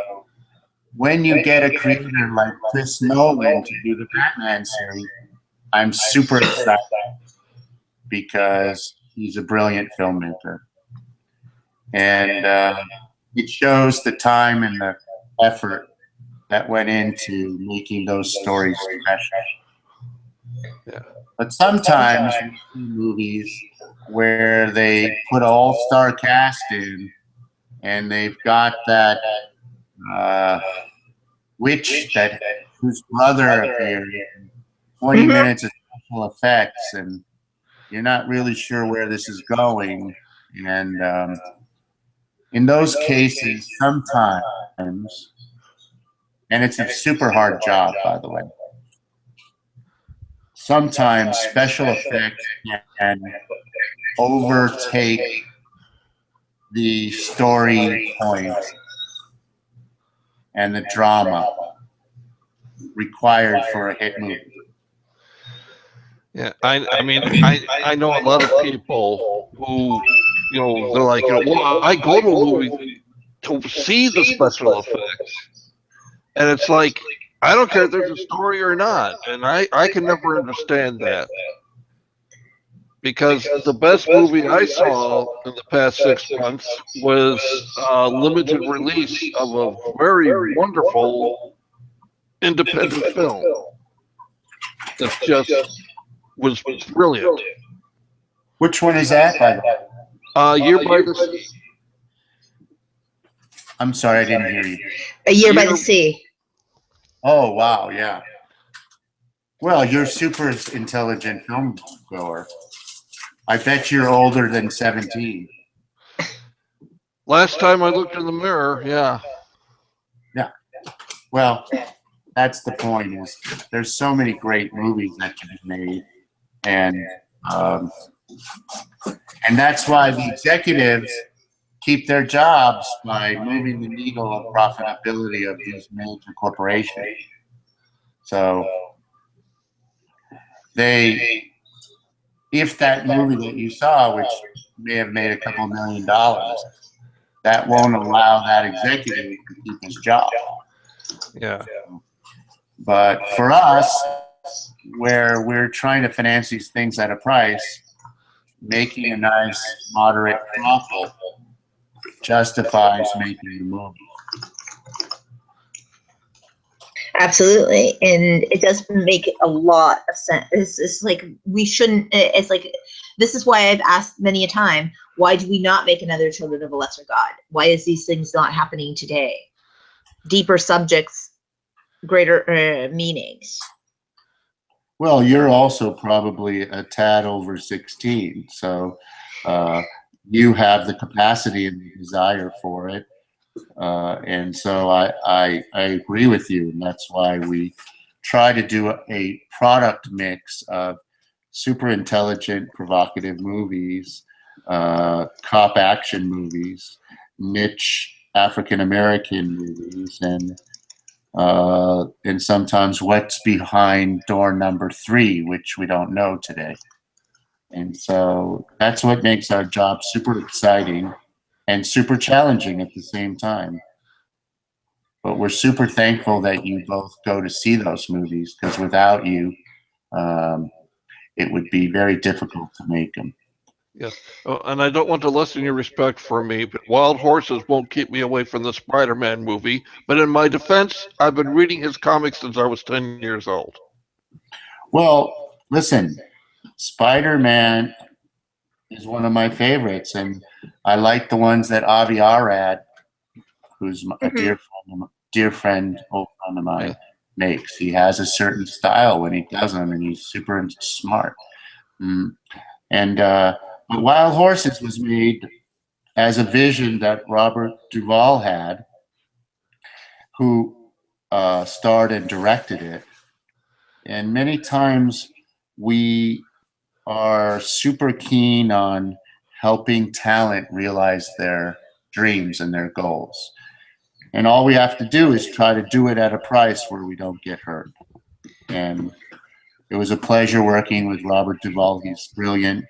when you get a creator like Chris Nolan to do the Batman series, I'm super excited because he's a brilliant filmmaker. and it shows the time and the effort that went into making those stories special. Yeah. But sometimes we see movies where they put an all-star cast in, and they've got that witch that whose brother appeared, 20 minutes of special effects, and you're not really sure where this is going. And in those cases, sometimes, and it's a super hard job, by the way, sometimes special effects can overtake the story points and the drama required for a hit movie. Yeah, I mean, I know a lot of people who, they're like, well, I go to a movie to see the special effects, and it's like, I don't care if there's a story or not, and I can never understand that, because the best movie I saw in the past 6 months was a limited release of a very wonderful independent film that just was brilliant. Which one is that, by the way? Year by the Sea. I'm sorry, I didn't hear you. A Year by the Sea. Oh, wow, yeah. Well, you're super intelligent film goer. I bet you're older than 17. Last time I looked in the mirror, yeah. Yeah. Well, that's the point. Is there's so many great movies that can be made, and that's why the executives keep their jobs by moving the needle of profitability of these major corporations. So if that movie that you saw, which may have made a couple $1 million, that won't allow that executive to keep his job. Yeah. But for us, where we're trying to finance these things at a price, making a nice moderate profit justifies making the movie. Absolutely, and it does make a lot of sense. It's like we shouldn't. It's like this is why I've asked many a time, why do we not make another Children of a Lesser God? Why is these things not happening today? Deeper subjects, greater meanings. Well, you're also probably a tad over 16, so you have the capacity and the desire for it. And so I agree with you, and that's why we try to do a product mix of super intelligent, provocative movies, cop action movies, niche African American movies, and sometimes what's behind door number 3, which we don't know today. And so that's what makes our job super exciting and super challenging at the same time. But we're super thankful that you both go to see those movies, because without you, it would be very difficult to make them. Yes. And I don't want to lessen your respect for me, but Wild Horses won't keep me away from the Spider-Man movie. But in my defense, I've been reading his comics since I was 10 years old. Well, listen, Spider-Man is one of my favorites, and I like the ones that Avi Arad, who's a dear friend, old friend of mine, makes. He has a certain style when he does them, and he's super smart. But Wild Horses was made as a vision that Robert Duvall had, who starred and directed it. And many times we are super keen on helping talent realize their dreams and their goals. And all we have to do is try to do it at a price where we don't get hurt. And it was a pleasure working with Robert Duvall. He's brilliant.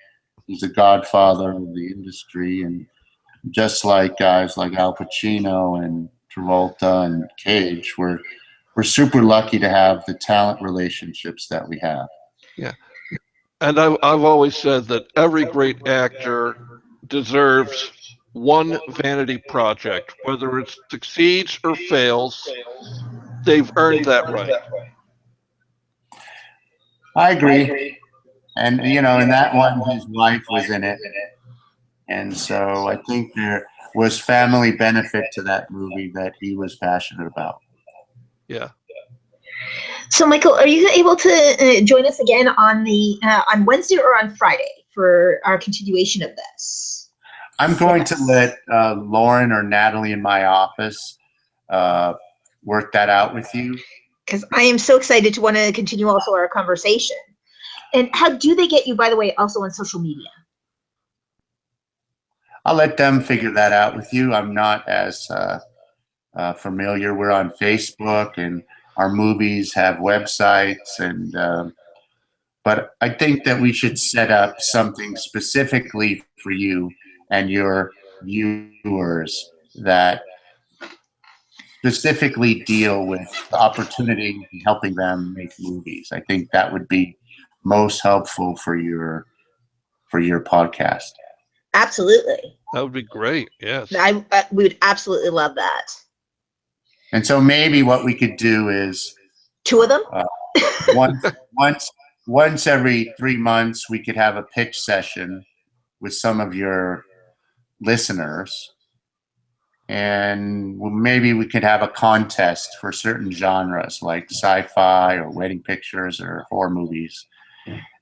He's a godfather of the industry. And just like guys like Al Pacino and Travolta and Cage, we're super lucky to have the talent relationships that we have. Yeah. And I've always said that every great actor deserves one vanity project, whether it succeeds or fails, they've earned that right. I agree. And, in that one, his wife was in it. And so I think there was family benefit to that movie that he was passionate about. Yeah. So, Michael, are you able to join us again on Wednesday or on Friday for our continuation of this? I'm going to let Lauren or Natalie in my office work that out with you. Because I am so excited to want to continue also our conversation. And how do they get you, by the way, also on social media? I'll let them figure that out with you. I'm not as familiar. We're on Facebook, and our movies have websites, and but I think that we should set up something specifically for you and your viewers that specifically deal with the opportunity and helping them make movies. I think that would be most helpful for your podcast. Absolutely. That would be great. Yes. We would absolutely love that. And so maybe what we could do is 2 of them? Once every 3 months, we could have a pitch session with some of your listeners, and maybe we could have a contest for certain genres like sci-fi or wedding pictures or horror movies,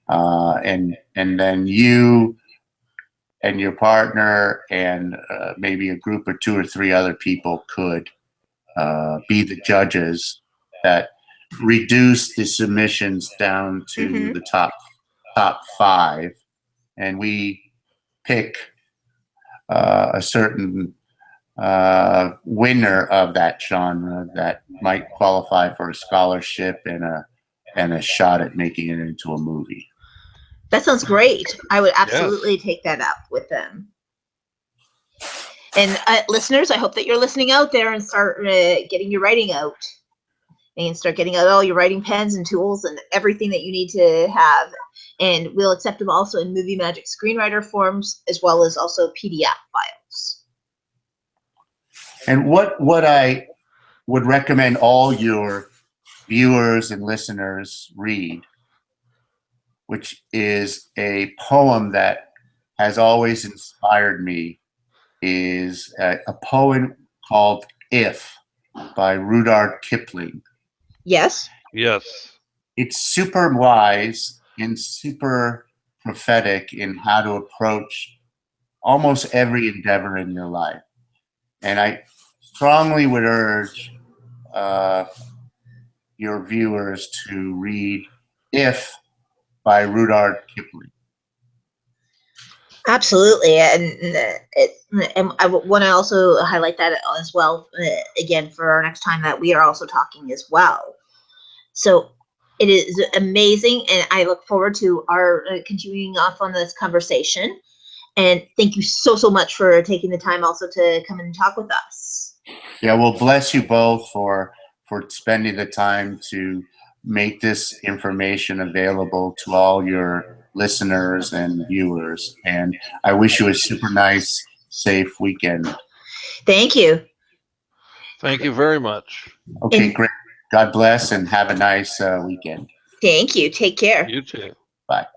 and then you and your partner and maybe a group of 2 or 3 other people could be the judges that reduce the submissions down to the top 5, and we pick a certain winner of that genre that might qualify for a scholarship and a shot at making it into a movie. That sounds great. I would absolutely take that up with them. And listeners, I hope that you're listening out there and start getting your writing out. And start getting out all your writing pens and tools and everything that you need to have. And we'll accept them also in Movie Magic screenwriter forms, as well as also PDF files. And what I would recommend all your viewers and listeners read, which is a poem that has always inspired me, is a poem called If by Rudyard Kipling. Yes. Yes. It's super wise and super prophetic in how to approach almost every endeavor in your life. And I strongly would urge your viewers to read If by Rudyard Kipling. Absolutely, and I want to also highlight that as well, again, for our next time that we are also talking as well. So it is amazing, and I look forward to our continuing off on this conversation. And thank you so much for taking the time also to come and talk with us. Yeah, well, bless you both for spending the time to make this information available to all your listeners and viewers. And I wish you a super nice, safe weekend. Thank you. Thank you very much. Okay, great. God bless and have a nice weekend. Thank you. Take care. You too. Bye.